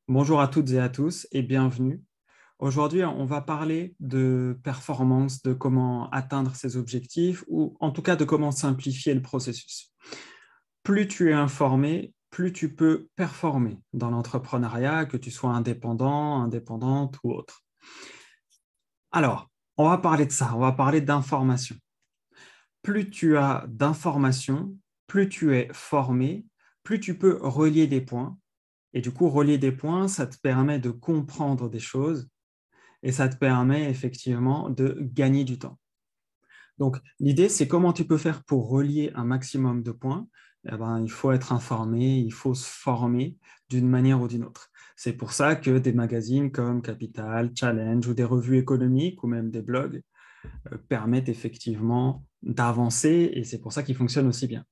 Bonjour à toutes et à tous et bienvenue. Aujourd'hui, on va parler de performance, de comment atteindre ses objectifs ou en tout cas de comment simplifier le processus. Plus tu es informé, plus tu peux performer dans l'entrepreneuriat, que tu sois indépendant, indépendante ou autre. Alors, on va parler de ça, on va parler d'information. Plus tu as d'informations, plus tu es formé, plus tu peux relier des points. Et du coup, relier des points, ça te permet de comprendre des choses et ça te permet effectivement de gagner du temps. Donc, l'idée, c'est comment tu peux faire pour relier un maximum de points. Eh ben, il faut être informé, il faut se former d'une manière ou d'une autre. C'est pour ça que des magazines comme Capital, Challenge ou des revues économiques ou même des blogs permettent effectivement d'avancer et c'est pour ça qu'ils fonctionnent aussi bien.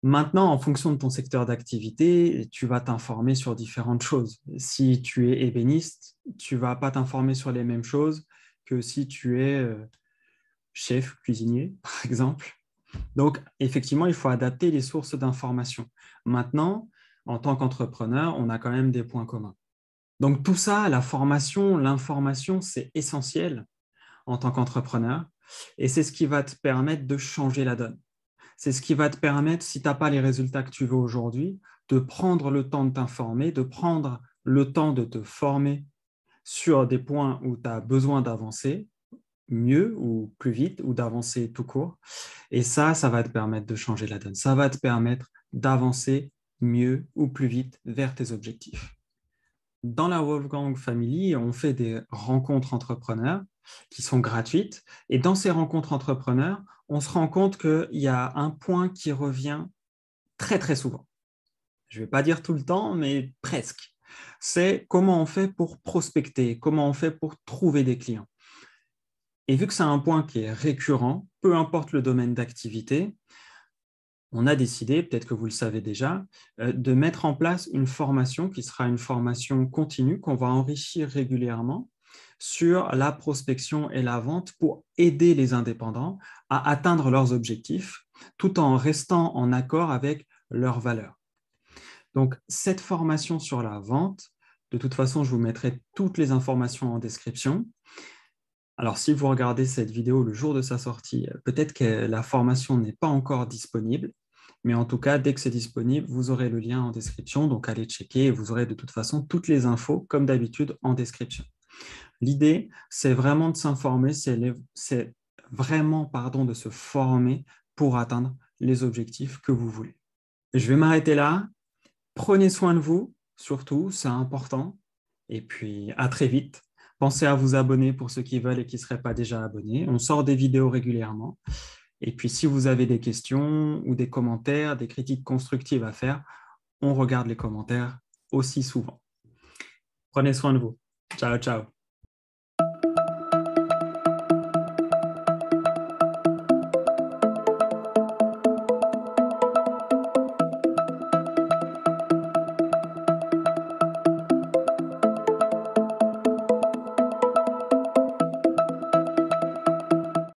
Maintenant, en fonction de ton secteur d'activité, tu vas t'informer sur différentes choses. Si tu es ébéniste, tu vas pas t'informer sur les mêmes choses que si tu es chef cuisinier, par exemple. Donc, effectivement, il faut adapter les sources d'information. Maintenant, en tant qu'entrepreneur, on a quand même des points communs. Donc, tout ça, la formation, l'information, c'est essentiel en tant qu'entrepreneur et c'est ce qui va te permettre de changer la donne. C'est ce qui va te permettre, si tu n'as pas les résultats que tu veux aujourd'hui, de prendre le temps de t'informer, de prendre le temps de te former sur des points où tu as besoin d'avancer mieux ou plus vite ou d'avancer tout court. Et ça va te permettre de changer la donne. Ça va te permettre d'avancer mieux ou plus vite vers tes objectifs. Dans la Wolfgang Family, on fait des rencontres entrepreneurs qui sont gratuites. Et dans ces rencontres entrepreneurs, on se rend compte qu'il y a un point qui revient très, très souvent. Je ne vais pas dire tout le temps, mais presque. C'est comment on fait pour prospecter, comment on fait pour trouver des clients. Et vu que c'est un point qui est récurrent, peu importe le domaine d'activité, on a décidé, peut-être que vous le savez déjà, de mettre en place une formation qui sera une formation continue qu'on va enrichir régulièrement sur la prospection et la vente pour aider les indépendants à atteindre leurs objectifs tout en restant en accord avec leurs valeurs. Donc, cette formation sur la vente, de toute façon, je vous mettrai toutes les informations en description. Alors, si vous regardez cette vidéo le jour de sa sortie, peut-être que la formation n'est pas encore disponible, mais en tout cas, dès que c'est disponible, vous aurez le lien en description, donc allez checker et vous aurez de toute façon toutes les infos, comme d'habitude, en description. L'idée, c'est vraiment de s'informer, c'est vraiment, pardon, de se former pour atteindre les objectifs que vous voulez. Je vais m'arrêter là. Prenez soin de vous, surtout, c'est important. Et puis, à très vite. Pensez à vous abonner pour ceux qui veulent et qui ne seraient pas déjà abonnés. On sort des vidéos régulièrement. Et puis, si vous avez des questions ou des commentaires, des critiques constructives à faire, on regarde les commentaires aussi souvent. Prenez soin de vous. Ciao, ciao.